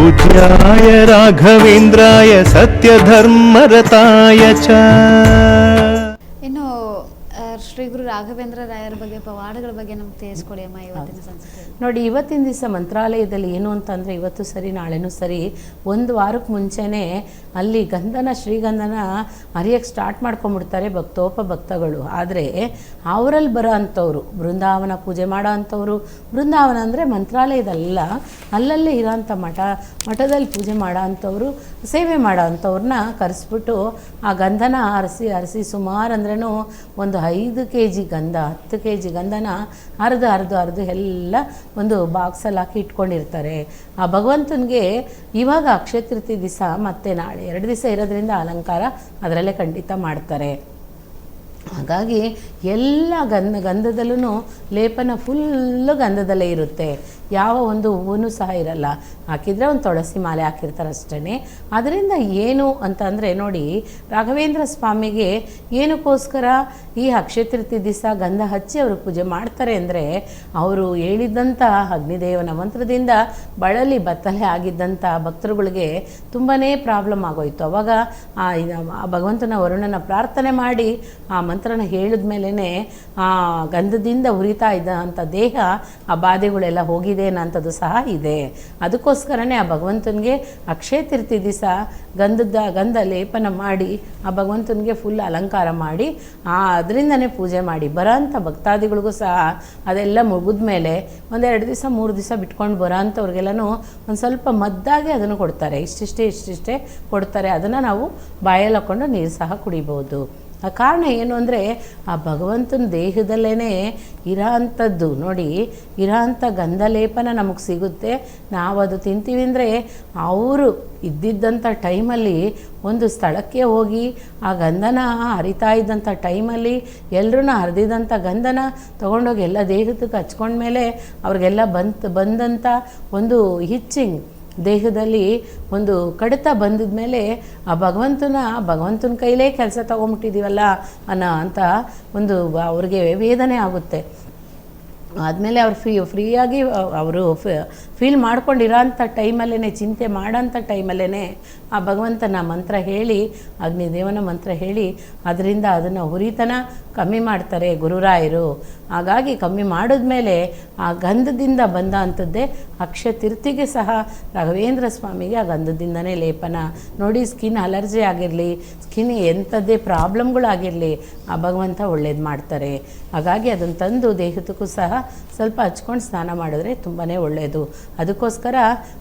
पूज्याय राघवेन्द्राय सत्यधर्मरताय च। ಇನ್ನು ಶ್ರೀ ಗುರು ರಾಘವೇಂದ್ರ ರಾಯರ ಬಗ್ಗೆ ಪವಾಡಗಳ ಬಗ್ಗೆ ನಮ್ಗೆ ತಿಳಿಸ್ಕೊಡಿ ಅಮ್ಮ ಇವತ್ತಿನ ಸಂಚಿಕೆ. ನೋಡಿ, ಇವತ್ತಿನ ದಿವಸ ಮಂತ್ರಾಲಯದಲ್ಲಿ ಏನು ಅಂತಂದರೆ, ಇವತ್ತು ಸರಿ ನಾಳೆನೂ ಸರಿ, ಒಂದು ವಾರಕ್ಕೆ ಮುಂಚೆನೇ ಅಲ್ಲಿ ಗಂಧನ ಶ್ರೀಗಂಧನ ಅರಿಯಕ್ಕೆ ಸ್ಟಾರ್ಟ್ ಮಾಡ್ಕೊಂಬಿಡ್ತಾರೆ ಭಕ್ತಗಳು. ಆದರೆ ಅವರಲ್ಲಿ ಬರೋ ಅಂಥವ್ರು, ಬೃಂದಾವನ ಪೂಜೆ ಮಾಡೋ ಅಂಥವ್ರು, ಬೃಂದಾವನ ಅಂದರೆ ಮಂತ್ರಾಲಯದಲ್ಲ, ಅಲ್ಲಲ್ಲೇ ಇರೋಂಥ ಮಠದಲ್ಲಿ ಪೂಜೆ ಮಾಡೋ ಅಂಥವ್ರು, ಸೇವೆ ಮಾಡೋ ಅಂಥವ್ರನ್ನ ಕರೆಸ್ಬಿಟ್ಟು ಆ ಗಂಧನ ಅರಸಿ ಸುಮಾರು ಅಂದ್ರೂ ಒಂದು 5 kg ಗಂಧ, 10 kg ಗಂಧನ ಅರ್ದು ಎಲ್ಲ ಒಂದು ಬಾಕ್ಸಲ್ಲಿ ಹಾಕಿ ಇಟ್ಕೊಂಡಿರ್ತಾರೆ. ಆ ಭಗವಂತನಿಗೆ ಇವಾಗ ಅಕ್ಷಯ ತೃತೀಯ ದಿವಸ ಮತ್ತು ನಾಳೆ 2 ದಿವಸ ಇರೋದ್ರಿಂದ ಅಲಂಕಾರ ಅದರಲ್ಲೇ ಖಂಡಿತ ಮಾಡ್ತಾರೆ. ಹಾಗಾಗಿ ಎಲ್ಲ ಗಂಧದಲ್ಲೂ ಲೇಪನ ಫುಲ್ಲು ಗಂಧದಲ್ಲೇ ಇರುತ್ತೆ. ಯಾವ ಒಂದು ಹೂವು ಸಹ ಇರಲ್ಲ. ಹಾಕಿದರೆ ಒಂದು ತುಳಸಿ ಮಾಲೆ ಹಾಕಿರ್ತಾರೆ ಅಷ್ಟೇ. ಅದರಿಂದ ಏನು ಅಂತ ಅಂದರೆ, ನೋಡಿ, ರಾಘವೇಂದ್ರ ಸ್ವಾಮಿಗೆ ಏನಕ್ಕೋಸ್ಕರ ಈ ಅಕ್ಷಯ ತೃತೀಯ ದಿವಸ ಗಂಧ ಹಚ್ಚಿ ಅವರು ಪೂಜೆ ಮಾಡ್ತಾರೆ ಅಂದರೆ, ಅವರು ಹೇಳಿದ್ದಂಥ ಅಗ್ನಿದೇವನ ಮಂತ್ರದಿಂದ ಬಳಲಿ ಬತ್ತಲೆ ಆಗಿದ್ದಂಥ ಭಕ್ತರುಗಳಿಗೆ ತುಂಬಾ ಪ್ರಾಬ್ಲಮ್ ಆಗೋಯಿತು. ಅವಾಗ ಆ ಭಗವಂತನ ವರುಣನ ಪ್ರಾರ್ಥನೆ ಮಾಡಿ ಆ ಮಂತ್ರನ ಹೇಳಿದ ಮೇಲೇ ಆ ಗಂಧದಿಂದ ಉರಿತಾ ಇದ್ದಂಥ ದೇಹ, ಆ ಬಾಧೆಗಳೆಲ್ಲ ಹೋಗಿದೆ ಅನ್ನೋಂಥದ್ದು ಸಹ ಇದೆ. ಅದಕ್ಕೋಸ್ಕರನೇ ಆ ಭಗವಂತನಿಗೆ ಅಕ್ಷಯ ತೃತೀಯ ದಿವಸ ಗಂಧ ಲೇಪನ ಮಾಡಿ ಆ ಭಗವಂತನಿಗೆ ಫುಲ್ ಅಲಂಕಾರ ಮಾಡಿ ಅದರಿಂದನೇ ಪೂಜೆ ಮಾಡಿ ಬರೋಂಥ ಭಕ್ತಾದಿಗಳಿಗೂ ಸಹ ಅದೆಲ್ಲ ಮುಗಿದ ಮೇಲೆ 1-2 ದಿವಸ 3 ದಿವಸ ಬಿಟ್ಕೊಂಡು ಬರೋಂಥವ್ರಿಗೆಲ್ಲನೂ ಒಂದು ಸ್ವಲ್ಪ ಮದ್ದಾಗಿ ಅದನ್ನು ಕೊಡ್ತಾರೆ. ಇಷ್ಟಿಷ್ಟೇ ಕೊಡ್ತಾರೆ. ಅದನ್ನು ನಾವು ಬಾಯಲ್ಲಿ ಹಾಕ್ಕೊಂಡು ನೀರು ಸಹ ಕುಡಿಬೋದು. ಆ ಕಾರಣ ಏನು ಅಂದರೆ, ಆ ಭಗವಂತನ ದೇಹದಲ್ಲೇ ಇರೋ ಅಂಥದ್ದು, ನೋಡಿ, ಇರೋ ಅಂಥ ಗಂಧಲೇಪನ ನಮಗೆ ಸಿಗುತ್ತೆ. ನಾವು ಅದು ತಿಂತೀವಿ ಅಂದರೆ, ಅವರು ಇದ್ದಿದ್ದಂಥ ಟೈಮಲ್ಲಿ ಒಂದು ಸ್ಥಳಕ್ಕೆ ಹೋಗಿ ಆ ಗಂಧನ ಹರಿತಾ ಇದ್ದಂಥ ಟೈಮಲ್ಲಿ ಎಲ್ಲರೂ ಹರಿದಿದ್ದಂಥ ಗಂಧನ ತೊಗೊಂಡೋಗಿ ಎಲ್ಲ ದೇಹಕ್ಕೆ ಹಚ್ಕೊಂಡ್ಮೇಲೆ ಅವ್ರಿಗೆಲ್ಲ ಬಂದಂಥ ಒಂದು ಹಿಚ್ಚಿಂಗ್, ದೇಹದಲ್ಲಿ ಒಂದು ಕಡಿತ ಬಂದಿದ ಮೇಲೆ ಆ ಭಗವಂತನ ಕೈಲೇ ಕೆಲಸ ತೊಗೊಂಬಿಟ್ಟಿದ್ದೀವಲ್ಲ ಅಂತ ಒಂದು ಅವ್ರಿಗೆ ವೇದನೆ ಆಗುತ್ತೆ. ಆದಮೇಲೆ ಅವ್ರು ಫ್ರೀಯಾಗಿ ಅವರು ಫೀಲ್ ಮಾಡ್ಕೊಂಡಿರೋ ಅಂಥ ಟೈಮಲ್ಲೇ, ಚಿಂತೆ ಮಾಡೋಂಥ ಟೈಮಲ್ಲೇ ಆ ಭಗವಂತನ ಮಂತ್ರ ಹೇಳಿ, ಅಗ್ನಿದೇವನ ಮಂತ್ರ ಹೇಳಿ ಅದರಿಂದ ಅದನ್ನು ಹುರಿತನ ಕಮ್ಮಿ ಮಾಡ್ತಾರೆ ಗುರುರಾಯರು. ಹಾಗಾಗಿ ಕಮ್ಮಿ ಮಾಡಿದ್ಮೇಲೆ ಆ ಗಂಧದಿಂದ ಬಂದ ಅಂಥದ್ದೇ ಅಕ್ಷಯ ತೃತೀಯಗೆ ಸಹ ರಾಘವೇಂದ್ರ ಸ್ವಾಮಿಗೆ ಆ ಗಂಧದಿಂದನೇ ಲೇಪನ. ನೋಡಿ, ಸ್ಕಿನ್ ಅಲರ್ಜಿ ಆಗಿರಲಿ, ಸ್ಕಿನ್ ಎಂಥದ್ದೇ ಪ್ರಾಬ್ಲಮ್ಗಳಾಗಿರಲಿ, ಆ ಭಗವಂತ ಒಳ್ಳೇದು ಮಾಡ್ತಾರೆ. ಹಾಗಾಗಿ ಅದನ್ನು ತಂದು ದೇಹದಕ್ಕೂ ಸಹ ಸ್ವಲ್ಪ ಹಚ್ಕೊಂಡು ಸ್ನಾನ ಮಾಡಿದ್ರೆ ತುಂಬಾ ಒಳ್ಳೆಯದು. ಅದಕ್ಕೋಸ್ಕರ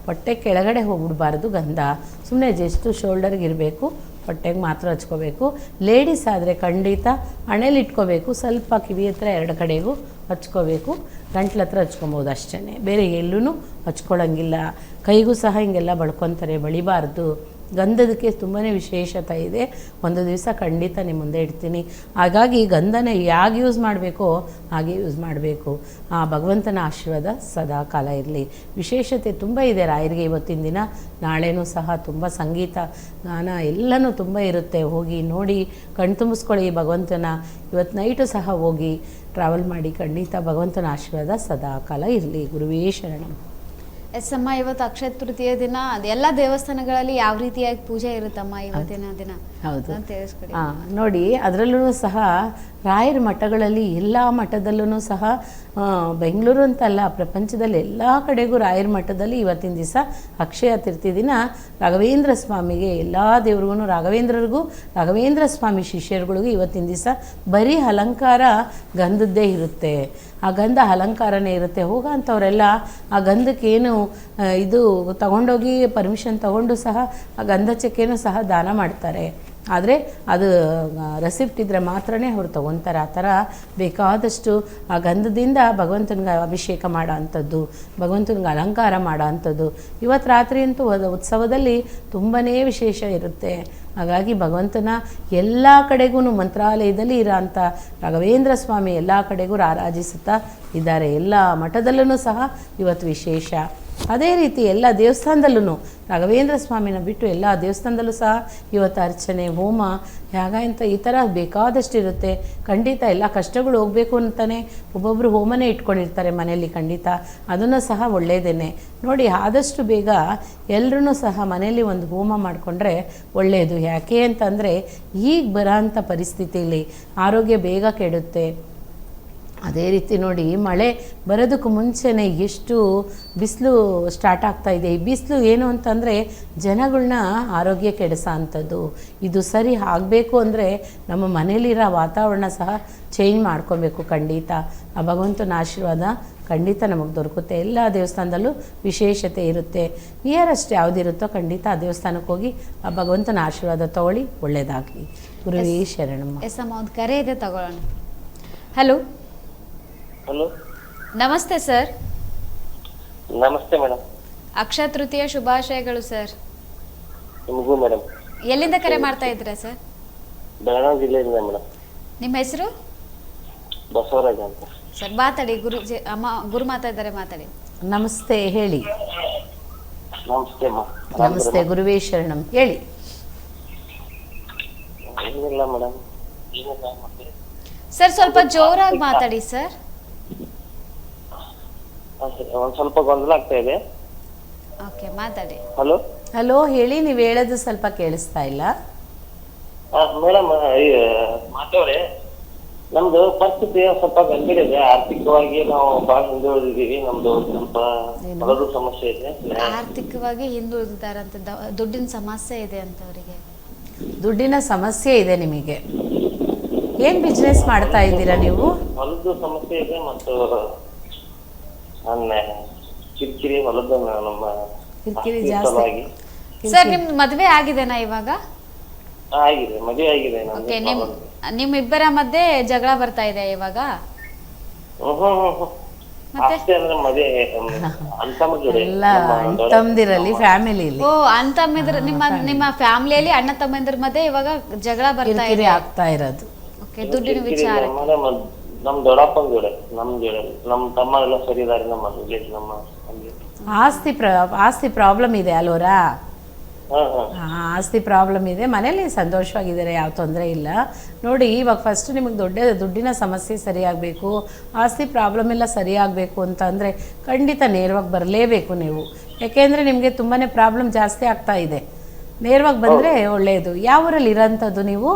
ಹೊಟ್ಟೆ ಕೆಳಗಡೆ ಹೋಗ್ಬಿಡ್ಬಾರ್ದು ಗಂಧ, ಸುಮ್ಮನೆ ಜಸ್ಟ್ ಶೋಲ್ಡರ್ಗೆ ಇರಬೇಕು, ಹೊಟ್ಟೆಗೆ ಮಾತ್ರ ಹಚ್ಕೋಬೇಕು. ಲೇಡೀಸ್ ಆದರೆ ಖಂಡಿತ ಹಣೆಯಲ್ಲಿ ಇಟ್ಕೋಬೇಕು, ಸ್ವಲ್ಪ ಕಿವಿ ಹತ್ರ 2 ಕಡೆಗೂ ಹಚ್ಕೋಬೇಕು, ಗಂಟ್ಲ ಹತ್ರ ಹಚ್ಕೊಬೋದು ಅಷ್ಟೇ, ಬೇರೆ ಎಲ್ಲೂ ಹಚ್ಕೊಳ್ಳೋಂಗಿಲ್ಲ. ಕೈಗೂ ಸಹ ಹಿಂಗೆಲ್ಲ ಬಳ್ಕೊತಾರೆ, ಬಳಿಬಾರ್ದು. ಗಂಧದಕ್ಕೆ ತುಂಬಾ ವಿಶೇಷತೆ ಇದೆ. ಒಂದು ದಿವಸ ಖಂಡಿತ ನಿಮ್ಮ ಮುಂದೆ ಇಡ್ತೀನಿ. ಹಾಗಾಗಿ ಗಂಧನ ಹೇಗೆ ಯೂಸ್ ಮಾಡಬೇಕೋ ಹಾಗೆ ಯೂಸ್ ಮಾಡಬೇಕು. ಆ ಭಗವಂತನ ಆಶೀರ್ವಾದ ಸದಾ ಕಾಲ ಇರಲಿ. ವಿಶೇಷತೆ ತುಂಬ ಇದೆ ರಾಯರಿಗೆ ಇವತ್ತಿನ ದಿನ. ನಾಳೆನೂ ಸಹ ತುಂಬ ಸಂಗೀತ ಗಾನ ಎಲ್ಲನೂ ತುಂಬ ಇರುತ್ತೆ. ಹೋಗಿ ನೋಡಿ, ಕಣ್ತುಂಬಿಸ್ಕೊಳ್ಳಿ ಭಗವಂತನ. ಇವತ್ತು ನೈಟು ಸಹ ಹೋಗಿ ಟ್ರಾವೆಲ್ ಮಾಡಿ, ಖಂಡಿತ ಭಗವಂತನ ಆಶೀರ್ವಾದ ಸದಾ ಕಾಲ ಇರಲಿ. ಗುರುವೇ ಶರಣಂ. ಎಸ್ ಅಮ್ಮ, ಇವತ್ತು ಅಕ್ಷಯ ತೃತೀಯ ದಿನ ಎಲ್ಲ ದೇವಸ್ಥಾನಗಳಲ್ಲಿ ಯಾವ ರೀತಿಯಾಗಿ ಪೂಜೆ ಇರುತ್ತಮ್ಮ ಇವತ್ತಿನ ದಿನ? ಹೌದು, ತಿಳಿಸ್ಕೊಡಿ. ನೋಡಿ, ಅದರಲ್ಲೂ ಸಹ ರಾಯರ ಮಠಗಳಲ್ಲಿ ಎಲ್ಲ ಮಠದಲ್ಲೂ ಸಹ, ಬೆಂಗಳೂರು ಅಂತಲ್ಲ, ಪ್ರಪಂಚದಲ್ಲಿ ಎಲ್ಲ ಕಡೆಗೂ ರಾಯರ ಮಠದಲ್ಲಿ ಇವತ್ತಿನ ದಿವಸ ಅಕ್ಷಯ ತೃತೀಯ ದಿನ ರಾಘವೇಂದ್ರ ಸ್ವಾಮಿಗೆ, ಎಲ್ಲ ದೇವ್ರಿಗೂ ರಾಘವೇಂದ್ರರಿಗೂ, ರಾಘವೇಂದ್ರ ಸ್ವಾಮಿ ಶಿಷ್ಯರುಗಳಿಗೂ ಇವತ್ತಿನ ದಿವಸ ಬರೀ ಅಲಂಕಾರ ಗಂಧದ್ದೇ ಇರುತ್ತೆ. ಆ ಗಂಧ ಅಲಂಕಾರನೇ ಇರುತ್ತೆ. ಹೋಗೋಂಥವರೆಲ್ಲ ಆ ಗಂಧಕ್ಕೇನು ಇದು ತಗೊಂಡೋಗಿ ಪರ್ಮಿಷನ್ ತಗೊಂಡು ಸಹ ಆ ಗಂಧ ಚಕ್ಕೆನೂ ಸಹ ದಾನ ಮಾಡ್ತಾರೆ. ಆದರೆ ಅದು ರೆಸಿಪ್ಟ್ ಇದ್ದರೆ ಮಾತ್ರನೇ ಅವ್ರು ತೊಗೊತಾರೆ. ಆ ಥರ ಬೇಕಾದಷ್ಟು ಆ ಗಂಧದಿಂದ ಭಗವಂತನಿಗೆ ಅಭಿಷೇಕ ಮಾಡೋ ಅಂಥದ್ದು, ಭಗವಂತನಿಗೆ ಅಲಂಕಾರ ಮಾಡೋ ಅಂಥದ್ದು ಇವತ್ತು ರಾತ್ರಿ ಅಂತೂ ಉತ್ಸವದಲ್ಲಿ ತುಂಬಾ ವಿಶೇಷ ಇರುತ್ತೆ. ಹಾಗಾಗಿ ಭಗವಂತನ ಎಲ್ಲ ಕಡೆಗೂ ಮಂತ್ರಾಲಯದಲ್ಲಿ ಇರೋ ಅಂಥ ರಾಘವೇಂದ್ರ ಸ್ವಾಮಿ ಎಲ್ಲ ಕಡೆಗೂ ಆರಾಧಿಸುತ್ತಾ ಇದ್ದಾರೆ. ಎಲ್ಲ ಮಠದಲ್ಲೂ ಸಹ ಇವತ್ತು ವಿಶೇಷ. ಅದೇ ರೀತಿ ಎಲ್ಲ ದೇವಸ್ಥಾನದಲ್ಲೂ ರಾಘವೇಂದ್ರ ಸ್ವಾಮಿನ ಬಿಟ್ಟು ಎಲ್ಲ ದೇವಸ್ಥಾನದಲ್ಲೂ ಸಹ ಇವತ್ತು ಅರ್ಚನೆ ಹೋಮ ಯಾಗ ಅಂತ ಈ ಥರ ಬೇಕಾದಷ್ಟು ಇರುತ್ತೆ. ಖಂಡಿತ ಎಲ್ಲ ಕಷ್ಟಗಳು ಹೋಗಬೇಕು ಅಂತಲೇ ಒಬ್ಬೊಬ್ಬರು ಹೋಮನೇ ಇಟ್ಕೊಂಡಿರ್ತಾರೆ ಮನೆಯಲ್ಲಿ. ಖಂಡಿತ ಅದನ್ನು ಸಹ ಒಳ್ಳೆಯದೇನೆ ನೋಡಿ. ಆದಷ್ಟು ಬೇಗ ಎಲ್ಲರೂ ಸಹ ಮನೆಯಲ್ಲಿ ಒಂದು ಹೋಮ ಮಾಡಿಕೊಂಡ್ರೆ ಒಳ್ಳೆಯದು. ಯಾಕೆ ಅಂತಂದರೆ ಈಗ ಬರೋಂಥ ಪರಿಸ್ಥಿತಿಯಲ್ಲಿ ಆರೋಗ್ಯ ಬೇಗ ಕೆಡುತ್ತೆ. ಅದೇ ರೀತಿ ನೋಡಿ, ಮಳೆ ಬರೋದಕ್ಕೂ ಮುಂಚೆನೇ ಎಷ್ಟು ಬಿಸಿಲು ಸ್ಟಾರ್ಟ್ ಆಗ್ತಾ ಇದೆ. ಈ ಬಿಸಿಲು ಏನು ಅಂತಂದರೆ ಜನಗಳನ್ನ ಆರೋಗ್ಯ ಕೆಡಿಸೋ ಅಂಥದ್ದು. ಇದು ಸರಿ ಆಗಬೇಕು ಅಂದರೆ ನಮ್ಮ ಮನೇಲಿರೋ ವಾತಾವರಣ ಸಹ ಚೇಂಜ್ ಮಾಡ್ಕೊಬೇಕು. ಖಂಡಿತ ಆ ಭಗವಂತನ ಆಶೀರ್ವಾದ ಖಂಡಿತ ನಮಗೆ ದೊರಕುತ್ತೆ. ಎಲ್ಲ ದೇವಸ್ಥಾನದಲ್ಲೂ ವಿಶೇಷತೆ ಇರುತ್ತೆ. ನಿಯರೆಸ್ಟ್ ಯಾವುದಿರುತ್ತೋ ಖಂಡಿತ ಆ ದೇವಸ್ಥಾನಕ್ಕೆ ಹೋಗಿ ಆ ಭಗವಂತನ ಆಶೀರ್ವಾದ ತೊಗೊಳ್ಳಿ. ಒಳ್ಳೆಯದಾಗಲಿ. ಗುರುವೇ ಶರಣಮ್ಮ. ಎಸ್ ಅಮ್ಮ, ಒಂದು ಕರೆ ಇದೆ, ತಗೊಳ್ಳೋಣ. ಹಲೋ. ಹಲೋ, ನಮಸ್ತೆ ಸರ್. ನಮಸ್ತೆ ಮೇಡಮ್. ಅಕ್ಷಯ ತೃತೀಯ ಶುಭಾಶಯಗಳು ಸರ್. ನಿಮಗೂ ಮೇಡಮ್. ಎಲ್ಲಿಂದ ಕರೆ ಮಾಡ್ತಾ ಇದ್ದೀರಾ ಸರ್? ಬೆಳಗಾವಿ ಜಿಲ್ಲೆಯಿಂದ ಮೇಡಮ್. ನಿಮ್ಮ ಹೆಸರು? ಬಸವರಾಜ ಅಂತ ಸರ್. ಮಾತಾಡಿ, ಗುರು ಮಾತಾಡಿದ್ದಾರೆ, ಮಾತಾಡಿ. ನಮಸ್ತೆ, ಹೇಳಿ. ನಮಸ್ತೆ ಅಮ್ಮ. ನಮಸ್ತೆ, ಗುರುವೇ ಶರಣಂ, ಹೇಳಿ. ಏನಿಲ್ಲ ಮೇಡಮ್. ಸರ್ ಸ್ವಲ್ಪ ಜೋರಾಗಿ ಮಾತಾಡಿ ಸರ್. ಒಂದ್ ಸ್ವಲ್ಪ ಗೊಂದಲ ಆಗ್ತಾ ಇದೆ. ಓಕೆ, ಮಾತಾಡಿ. ಹಲೋ ಹಲೋ, ಹೇಳಿ. ನೀವು ಹೇಳೋದು ಸ್ವಲ್ಪ ಕೇಳಿಸ್ತಾ ಇಲ್ಲ ಮೇಡಮ್. ಮಾತವ್ರೆ, ನಮ್ದು ಪರಿಸ್ಥಿತಿ ಸ್ವಲ್ಪ ಗಂಭೀರ ಇದೆ. ಆರ್ಥಿಕವಾಗಿ ನಾವು ಬಹಳ ಹಿಂದುಳಿದಿದ್ದೀವಿ. ನಮ್ದು ಸ್ವಲ್ಪ ಹೊಲದ ಸಮಸ್ಯೆ ಇದೆ. ಆರ್ಥಿಕವಾಗಿ ಹಿಂದುಳಿದಾರಂತ, ದುಡ್ಡಿನ ಸಮಸ್ಯೆ ಇದೆ ಅಂತ ಅವರಿಗೆ. ದುಡ್ಡಿನ ಸಮಸ್ಯೆ ಇದೆ ನಿಮಗೆ. ಏನು ಬಿಸ್ನೆಸ್ ಮಾಡ್ತಾ ಇದ್ದೀರಾ ನೀವು? ಹೊಲದ ಸಮಸ್ಯೆ ಇದೆ ಮತ್ತು ನನ್ನ ಕಿರಿಕಿರಿ ಹೊಲದ ನಮ್ಮ ಕಿರಿಕಿರಿ ಜಾಸ್ತಿ. ಸರ್, ನಿಮ್ದು ಮದುವೆ ಆಗಿದೆನಾ ಇವಾಗ? ಆಗಿದೆ, ಮದುವೆ ಆಗಿದೆ. ಓಕೆ, ನಿಮ್ಮಿಬ್ಬರ ಮಧ್ಯೆ ಜಗಳ ಬರ್ತಾ ಇದೆ ಇವಾಗ? ಅಷ್ಟೇ ಅಂದ್ರೆ ಮದುವೆ ಎಲ್ಲ ತಮ್ಮದಿರಲ್ಲಿ ಫ್ಯಾಮಿಲಿಲಿ. ಓ, ಅಂತಮ್ಮಿದ್ರ ನಿಮ್ಮ ಫ್ಯಾಮಿಲಿಯಲ್ಲಿ ಅಣ್ಣ ತಮ್ಮಂದಿರ ಮಧ್ಯೆ ಇವಾಗ ಜಗಳ ಬರ್ತಾ ಇದೆ, ಆಗ್ತಾ ಇರೋದು. ಓಕೆ, ದುಡ್ಡಿನ ವಿಚಾರ. ನಮ್ ದೊಡ್ಡಪ್ಪನ ಜೋಡೆ, ನಮ್ ತಮ್ಮ ಎಲ್ಲ ಸರಿ ಇದಾರೆ. ನಮ್ಮ ಆಸ್ತಿ ಪ್ರಾಬ್ಲಮ್ ಇದೆ ಅಲ್ವರಾ? ಆಸ್ತಿ ಪ್ರಾಬ್ಲಮ್ ಇದೆ. ಮನೇಲಿ ಸಂತೋಷವಾಗಿದ್ದಾರೆ, ಯಾವ ತೊಂದರೆ ಇಲ್ಲ. ನೋಡಿ, ಇವಾಗ ಫಸ್ಟ್ ನಿಮಗೆ ದುಡ್ಡಿನ ಸಮಸ್ಯೆ ಸರಿಯಾಗಬೇಕು, ಆಸ್ತಿ ಪ್ರಾಬ್ಲಮ್ ಎಲ್ಲ ಸರಿಯಾಗಬೇಕು ಅಂತ ಅಂದರೆ ಖಂಡಿತ ನೇರವಾಗಿ ಬರಲೇಬೇಕು ನೀವು. ಯಾಕೆಂದರೆ ನಿಮಗೆ ತುಂಬಾ ಪ್ರಾಬ್ಲಮ್ ಜಾಸ್ತಿ ಆಗ್ತಾ ಇದೆ. ನೇರವಾಗಿ ಬಂದರೆ ಒಳ್ಳೆಯದು. ಯಾವ ಊರಲ್ಲಿ ಇರೋಂಥದ್ದು ನೀವು?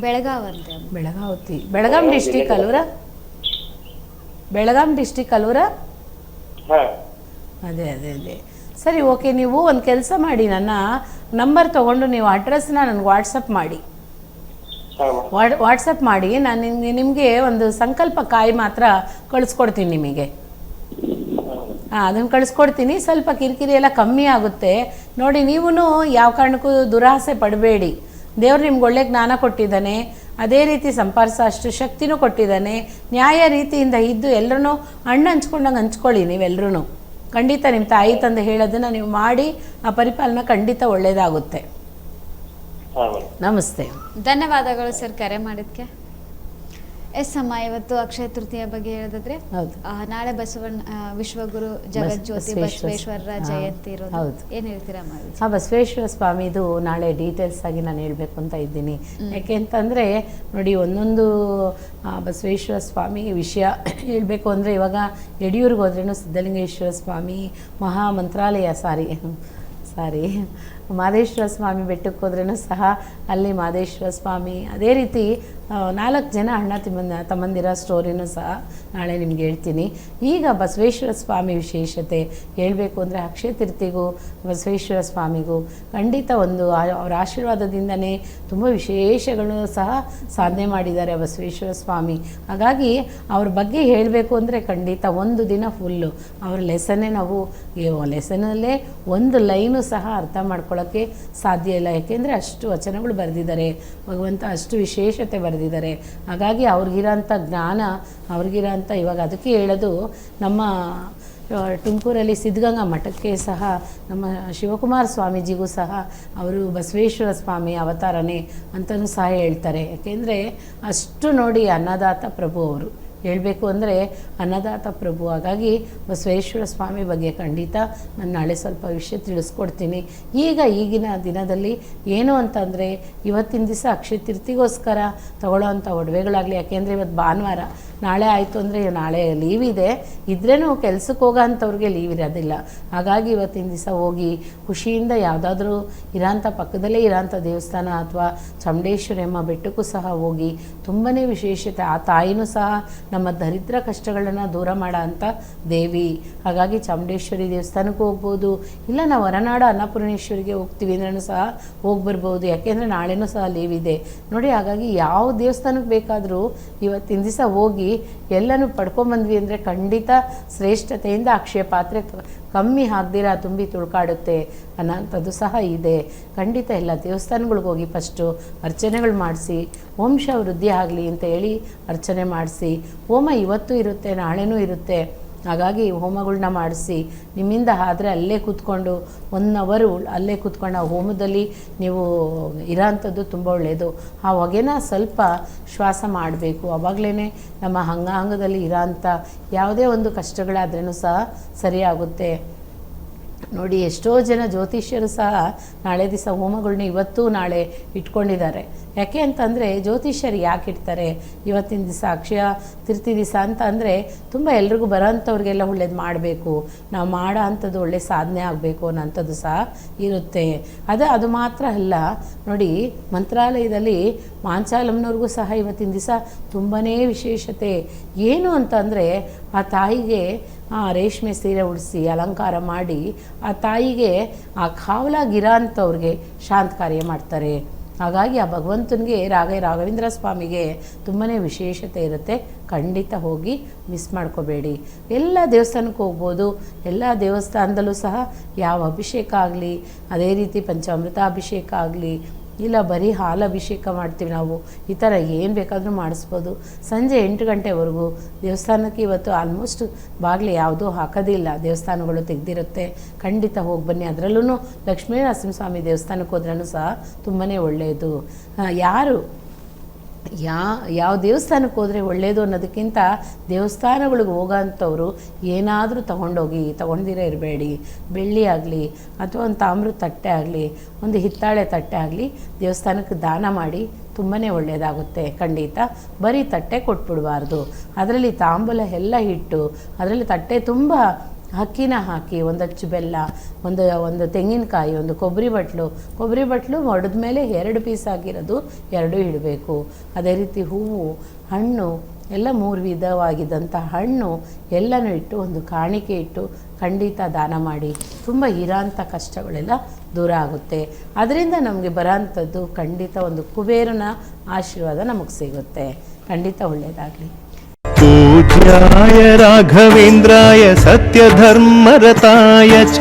ಬೆಳಗಾವಿ. ಬೆಳಗಾಂ ಡಿಸ್ಟಿಕ್ ಅಲ್ವರ? ಬೆಳಗಾಂ ಡಿಸ್ಟಿಕ್ ಅಲ್ವರ? ಅದೇ ಅದೇ ಅದೇ ಸರಿ, ಓಕೆ. ನೀವು ಒಂದು ಕೆಲಸ ಮಾಡಿ, ನನ್ನ ನಂಬರ್ ತೊಗೊಂಡು ನೀವು ಅಡ್ರೆಸ್ನ ನನಗೆ ವಾಟ್ಸಪ್ ಮಾಡಿ. ವಾಟ್ಸಪ್ ಮಾಡಿ, ನಾನು ನಿಮಗೆ ಒಂದು ಸಂಕಲ್ಪ ಕಾಯಿ ಮಾತ್ರ ಕಳಿಸ್ಕೊಡ್ತೀನಿ ನಿಮಗೆ. ಅದನ್ನು ಕಳಿಸ್ಕೊಡ್ತೀನಿ. ಸ್ವಲ್ಪ ಕಿರಿಕಿರಿ ಎಲ್ಲ ಕಮ್ಮಿ ಆಗುತ್ತೆ. ನೋಡಿ, ನೀವು ಯಾವ ಕಾರಣಕ್ಕೂ ದುರಾಸೆ ಪಡಬೇಡಿ. ದೇವ್ರು ನಿಮ್ಗೆ ಒಳ್ಳೆ ಜ್ಞಾನ ಕೊಟ್ಟಿದ್ದಾನೆ, ಅದೇ ರೀತಿ ಸಂಪಾದಿಸೋ ಅಷ್ಟು ಶಕ್ತಿನೂ ಕೊಟ್ಟಿದ್ದಾನೆ. ನ್ಯಾಯ ರೀತಿಯಿಂದ ಇದ್ದು ಎಲ್ಲರೂ ಹಂಚ್ಕೊಂಡಂಗೆ ಹಂಚ್ಕೊಳ್ಳಿ ನೀವೆಲ್ಲರೂ. ಖಂಡಿತ ನಿಮ್ಮ ತಾಯಿ ತಂದೆ ಹೇಳೋದನ್ನು ನೀವು ಮಾಡಿ, ಆ ಪರಿಪಾಲನೆ ಖಂಡಿತ ಒಳ್ಳೆಯದಾಗುತ್ತೆ. ನಮಸ್ತೆ, ಧನ್ಯವಾದಗಳು ಸರ್ ಕರೆ ಮಾಡಿದ್ದಕ್ಕೆ. ಎಸ್ ಅಮ್ಮ, ಇವತ್ತು ಅಕ್ಷಯ ತೃತೀಯ ಬಗ್ಗೆ ಹೇಳಿದ್ರೆ, ನಾಳೆ ವಿಶ್ವಗುರು ಜಗಜ್ಯೋತಿ ಬಸವೇಶ್ವರರ ಜಯಂತಿ ಇರೋದು. ಏನ್ ಹೇಳ್ತೀರಾ? ಬಸವೇಶ್ವರ ಸ್ವಾಮಿದು ನಾಳೆ ಡೀಟೇಲ್ಸ್ ಆಗಿ ನಾನು ಹೇಳಬೇಕು ಅಂತ ಇದ್ದೀನಿ. ಯಾಕೆ ಅಂತಂದರೆ ನೋಡಿ, ಒಂದೊಂದು ಬಸವೇಶ್ವರ ಸ್ವಾಮಿ ವಿಷಯ ಹೇಳಬೇಕು ಅಂದರೆ, ಇವಾಗ ಯಡಿಯೂರಿಗೆ ಹೋದ್ರೇನು ಸಿದ್ಧಲಿಂಗೇಶ್ವರ ಸ್ವಾಮಿ ಮಂತ್ರಾಲಯ ಮಾದೇಶ್ವರ ಸ್ವಾಮಿ ಬೆಟ್ಟಕ್ಕೆ ಹೋದ್ರೂ ಸಹ ಅಲ್ಲಿ ಮಾದೇಶ್ವರ ಸ್ವಾಮಿ. ಅದೇ ರೀತಿ 4 ಜನ ಅಣ್ಣ ತಮ್ಮಂದಿರ ಸ್ಟೋರಿನೂ ಸಹ ನಾಳೆ ನಿಮ್ಗೆ ಹೇಳ್ತೀನಿ. ಈಗ ಬಸವೇಶ್ವರ ಸ್ವಾಮಿ ವಿಶೇಷತೆ ಹೇಳಬೇಕು ಅಂದರೆ, ಅಕ್ಷಯ ತೃತೀಯಗೂ ಬಸವೇಶ್ವರ ಸ್ವಾಮಿಗೂ ಖಂಡಿತ ಅವರ ಆಶೀರ್ವಾದದಿಂದನೇ ತುಂಬ ವಿಶೇಷಗಳು ಸಹ ಸಾಧನೆ ಮಾಡಿದ್ದಾರೆ ಬಸವೇಶ್ವರ ಸ್ವಾಮಿ. ಹಾಗಾಗಿ ಅವ್ರ ಬಗ್ಗೆ ಹೇಳಬೇಕು ಅಂದರೆ ಖಂಡಿತ ಒಂದು ದಿನ ಫುಲ್ಲು ಅವ್ರ ಲೆಸನ್ನೇ ನಾವು ಲೆಸನಲ್ಲೇ ಒಂದು ಲೈನು ಸಹ ಅರ್ಥ ಮಾಡ್ಕೊಳ್ಳೋಕ್ಕೆ ಸಾಧ್ಯ ಇಲ್ಲ. ಯಾಕೆಂದರೆ ಅಷ್ಟು ವಚನಗಳು ಬರೆದಿದ್ದಾರೆ ಭಗವಂತ, ಅಷ್ಟು ವಿಶೇಷತೆ ಬರೆದಿದ್ದಾರೆ. ಹಾಗಾಗಿ ಅವ್ರಿಗಿರೋಂಥ ಜ್ಞಾನ, ಅವ್ರಿಗಿರೋಂಥ ಇವಾಗ ಅದಕ್ಕೆ ಹೇಳೋದು, ನಮ್ಮ ತುಮಕೂರಲ್ಲಿ ಸಿದ್ಧಗಂಗಾ ಮಠಕ್ಕೆ ಸಹ ನಮ್ಮ ಶಿವಕುಮಾರ ಸ್ವಾಮೀಜಿಗೂ ಸಹ ಅವರು ಬಸವೇಶ್ವರ ಸ್ವಾಮಿ ಅವತಾರನೇ ಅಂತಲೂ ಸಹ ಹೇಳ್ತಾರೆ. ಯಾಕೆಂದರೆ ಅಷ್ಟು ನೋಡಿ ಅನ್ನದಾತ ಪ್ರಭು ಅವರು. ಹೇಳಬೇಕು ಅಂದರೆ ಅನ್ನದಾತ ಪ್ರಭು. ಹಾಗಾಗಿ ಬಸವೇಶ್ವರ ಸ್ವಾಮಿ ಬಗ್ಗೆ ಖಂಡಿತ ನಾನು ನಾಳೆ ಸ್ವಲ್ಪ ವಿಷಯ ತಿಳಿಸ್ಕೊಡ್ತೀನಿ. ಈಗಿನ ದಿನದಲ್ಲಿ ಏನು ಅಂತಂದರೆ ಇವತ್ತಿನ ದಿವಸ ಅಕ್ಷಯ ತೃತೀಗೋಸ್ಕರ ತಗೊಳ್ಳೋವಂಥ ಒಡವೆಗಳಾಗಲಿ, ಯಾಕೆಂದರೆ ಇವತ್ತು ಭಾನುವಾರ, ನಾಳೆ ಆಯಿತು ಅಂದರೆ ನಾಳೆ ಲೀವ್ ಇದೆ, ಇದ್ರೇನು ಕೆಲಸಕ್ಕೆ ಹೋಗೋ ಅಂಥವ್ರಿಗೆ ಲೀವ್ ಇರೋದಿಲ್ಲ. ಹಾಗಾಗಿ ಇವತ್ತಿನ ದಿವಸ ಹೋಗಿ ಖುಷಿಯಿಂದ ಯಾವುದಾದ್ರೂ ಇರೋಂಥ ಪಕ್ಕದಲ್ಲೇ ಇರೋಂಥ ದೇವಸ್ಥಾನ ಅಥವಾ ಚಾಮುಂಡೇಶ್ವರಿ ಅಮ್ಮ ಬೆಟ್ಟಕ್ಕೂ ಸಹ ಹೋಗಿ ತುಂಬಾ ವಿಶೇಷತೆ. ಆ ತಾಯಿನೂ ಸಹ ನಮ್ಮ ದರಿದ್ರ ಕಷ್ಟಗಳನ್ನು ದೂರ ಮಾಡೋ ಅಂಥ ದೇವಿ. ಹಾಗಾಗಿ ಚಾಮುಂಡೇಶ್ವರಿ ದೇವಸ್ಥಾನಕ್ಕೂ ಹೋಗ್ಬೋದು, ಇಲ್ಲ ನಾವು ಹೊರನಾಡು ಅನ್ನಪೂರ್ಣೇಶ್ವರಿಗೆ ಹೋಗ್ತೀವಿ ಅಂದ್ರೂ ಸಹ ಹೋಗಿ ಬರ್ಬೋದು, ಯಾಕೆಂದರೆ ನಾಳೆನೂ ಸಹ ಲೀವ್ ಇದೆ ನೋಡಿ. ಹಾಗಾಗಿ ಯಾವ ದೇವಸ್ಥಾನಕ್ಕೆ ಬೇಕಾದರೂ ಇವತ್ತಿನ ದಿವಸ ಹೋಗಿ ಎಲ್ಲನೂ ಪಡ್ಕೊಂಬಂದ್ವಿ ಅಂದರೆ ಖಂಡಿತ ಶ್ರೇಷ್ಠತೆಯಿಂದ ಅಕ್ಷಯ ಪಾತ್ರೆ ಕಮ್ಮಿ ಹಾಕ್ದಿರ ತುಂಬಿ ತುಳ್ಕಾಡುತ್ತೆ ಅನ್ನೋಂಥದ್ದು ಸಹ ಇದೆ. ಖಂಡಿತ ಎಲ್ಲ ದೇವಸ್ಥಾನಗಳಿಗೆ ಹೋಗಿ ಫಸ್ಟು ಅರ್ಚನೆಗಳು ಮಾಡಿಸಿ ವಂಶ ವೃದ್ಧಿ ಆಗಲಿ ಅಂತ ಹೇಳಿ ಅರ್ಚನೆ ಮಾಡಿಸಿ. ಹೋಮ ಇವತ್ತು ಇರುತ್ತೆ, ನಾಳೆನೂ ಇರುತ್ತೆ. ಹಾಗಾಗಿ ಹೋಮಗಳನ್ನ ಮಾಡಿಸಿ ನಿಮ್ಮಿಂದ ಆದರೆ ಅಲ್ಲೇ ಕೂತ್ಕೊಂಡು 1 ಅವರ್ ಅಲ್ಲೇ ಕೂತ್ಕೊಂಡು ಆ ಹೋಮದಲ್ಲಿ ನೀವು ಇರೋಂಥದ್ದು ತುಂಬ ಒಳ್ಳೆಯದು. ಆ ಹೊಗೆನ ಸ್ವಲ್ಪ ಶ್ವಾಸ ಮಾಡಬೇಕು, ಆವಾಗಲೇ ನಮ್ಮ ಅಂಗಾಂಗದಲ್ಲಿ ಇರೋಂಥ ಯಾವುದೇ ಒಂದು ಕಷ್ಟಗಳಾದ್ರೂ ಸಹ ಸರಿಯಾಗುತ್ತೆ ನೋಡಿ. ಎಷ್ಟೋ ಜನ ಜ್ಯೋತಿಷ್ಯರು ಸಹ ನಾಳೆ ದಿವಸ ಹೋಮಗಳನ್ನ ಇವತ್ತು ನಾಳೆ ಇಟ್ಕೊಂಡಿದ್ದಾರೆ. ಯಾಕೆ ಅಂತಂದರೆ ಜ್ಯೋತಿಷ್ಯರು ಯಾಕೆ ಇಡ್ತಾರೆ ಇವತ್ತಿನ ದಿವಸ ಅಕ್ಷಯ ತೃತೀಯ ದಿವಸ ಅಂತ ಅಂದರೆ ತುಂಬ ಎಲ್ರಿಗೂ ಬರೋಂಥವ್ರಿಗೆಲ್ಲ ಒಳ್ಳೇದು ಮಾಡಬೇಕು, ನಾವು ಮಾಡೋ ಅಂಥದ್ದು ಒಳ್ಳೆ ಸಾಧನೆ ಆಗಬೇಕು ಅನ್ನೋಂಥದ್ದು ಸಹ ಇರುತ್ತೆ. ಅದು ಮಾತ್ರ ಅಲ್ಲ ನೋಡಿ, ಮಂತ್ರಾಲಯದಲ್ಲಿ ಮಾಂಚಾಲಮ್ಮನವ್ರಿಗೂ ಸಹ ಇವತ್ತಿನ ದಿವಸ ತುಂಬಾ ವಿಶೇಷತೆ. ಏನು ಅಂತಂದರೆ ಆ ತಾಯಿಗೆ ರೇಷ್ಮೆ ಸೀರೆ ಉಡಿಸಿ ಅಲಂಕಾರ ಮಾಡಿ ಆ ತಾಯಿಗೆ ಆ ಕಾವಲಾಗಿರೋ ಅಂಥವ್ರಿಗೆ ಶಾಂತ ಕಾರ್ಯ ಮಾಡ್ತಾರೆ. ಹಾಗಾಗಿ ಆ ಭಗವಂತನಿಗೆ ರಾಘವೇಂದ್ರ ಸ್ವಾಮಿಗೆ ತುಂಬಾ ವಿಶೇಷತೆ ಇರುತ್ತೆ. ಖಂಡಿತ ಹೋಗಿ ಮಿಸ್ ಮಾಡ್ಕೋಬೇಡಿ. ಎಲ್ಲ ದೇವಸ್ಥಾನಕ್ಕೆ ಹೋಗ್ಬೋದು. ಎಲ್ಲ ದೇವಸ್ಥಾನದಲ್ಲೂ ಸಹ ಯಾವ ಅಭಿಷೇಕ ಆಗಲಿ, ಅದೇ ರೀತಿ ಪಂಚಾಮೃತ ಅಭಿಷೇಕ ಆಗಲಿ, ಇಲ್ಲ ಬರೀ ಹಾಲು ಅಭಿಷೇಕ ಮಾಡ್ತೀವಿ ನಾವು, ಈ ಥರ ಏನು ಬೇಕಾದರೂ ಮಾಡಿಸ್ಬೋದು. ಸಂಜೆ 8 ಗಂಟೆವರೆಗೂ ದೇವಸ್ಥಾನಕ್ಕೆ ಇವತ್ತು ಆಲ್ಮೋಸ್ಟ್ ಬಾಗಿಲು ಯಾವುದೂ ಹಾಕೋದಿಲ್ಲ, ದೇವಸ್ಥಾನಗಳು ತೆಗೆದಿರುತ್ತೆ. ಖಂಡಿತ ಹೋಗಿ ಬನ್ನಿ. ಅದರಲ್ಲೂ ಲಕ್ಷ್ಮೀ ನರಸಿಂಹಸ್ವಾಮಿ ದೇವಸ್ಥಾನಕ್ಕೆ ಹೋದ್ರೂ ಸಹ ತುಂಬಾ ಒಳ್ಳೆಯದು. ಯಾವ ದೇವಸ್ಥಾನಕ್ಕೆ ಹೋದರೆ ಒಳ್ಳೆಯದು ಅನ್ನೋದಕ್ಕಿಂತ ದೇವಸ್ಥಾನಗಳಿಗೆ ಹೋಗೋಂಥವ್ರು ಏನಾದರೂ ತೊಗೊಂಡಿರೇ ಇರಬೇಡಿ. ಬೆಳ್ಳಿ ಆಗಲಿ ಅಥವಾ ಒಂದು ತಾಮ್ರದ ತಟ್ಟೆ ಆಗಲಿ, ಒಂದು ಹಿತ್ತಾಳೆ ತಟ್ಟೆ ಆಗಲಿ ದೇವಸ್ಥಾನಕ್ಕೆ ದಾನ ಮಾಡಿ ತುಂಬಾ ಒಳ್ಳೆಯದಾಗುತ್ತೆ. ಖಂಡಿತ ಬರೀ ತಟ್ಟೆ ಕೊಟ್ಬಿಡಬಾರ್ದು. ಅದರಲ್ಲಿ ತಾಂಬೂಲ ಎಲ್ಲ ಇಟ್ಟು ಅದರಲ್ಲಿ ತಟ್ಟೆ ತುಂಬ ಅಕ್ಕಿನ ಹಾಕಿ, ಒಂದು ಅಚ್ಚು ಬೆಲ್ಲ, ಒಂದು ತೆಂಗಿನಕಾಯಿ, ಒಂದು ಕೊಬ್ಬರಿ ಬಟ್ಲು ಒಡೆದ ಮೇಲೆ 2 ಪೀಸ್ ಆಗಿರೋದು 2 ಇಡಬೇಕು. ಅದೇ ರೀತಿ ಹೂವು, ಹಣ್ಣು ಎಲ್ಲ 3 ವಿಧವಾಗಿದ್ದಂಥ ಹಣ್ಣು ಎಲ್ಲನೂ ಇಟ್ಟು ಒಂದು ಕಾಣಿಕೆ ಇಟ್ಟು ಖಂಡಿತ ದಾನ ಮಾಡಿ. ತುಂಬ ಇರೋಂಥ ಕಷ್ಟಗಳೆಲ್ಲ ದೂರ ಆಗುತ್ತೆ. ಅದರಿಂದ ನಮಗೆ ಬರೋಂಥದ್ದು ಖಂಡಿತ ಒಂದು ಕುಬೇರನ ಆಶೀರ್ವಾದ ನಮಗೆ ಸಿಗುತ್ತೆ. ಖಂಡಿತ ಒಳ್ಳೆಯದಾಗಲಿ. पूज्याय राघवेन्द्राय सत्यधर्मरताय च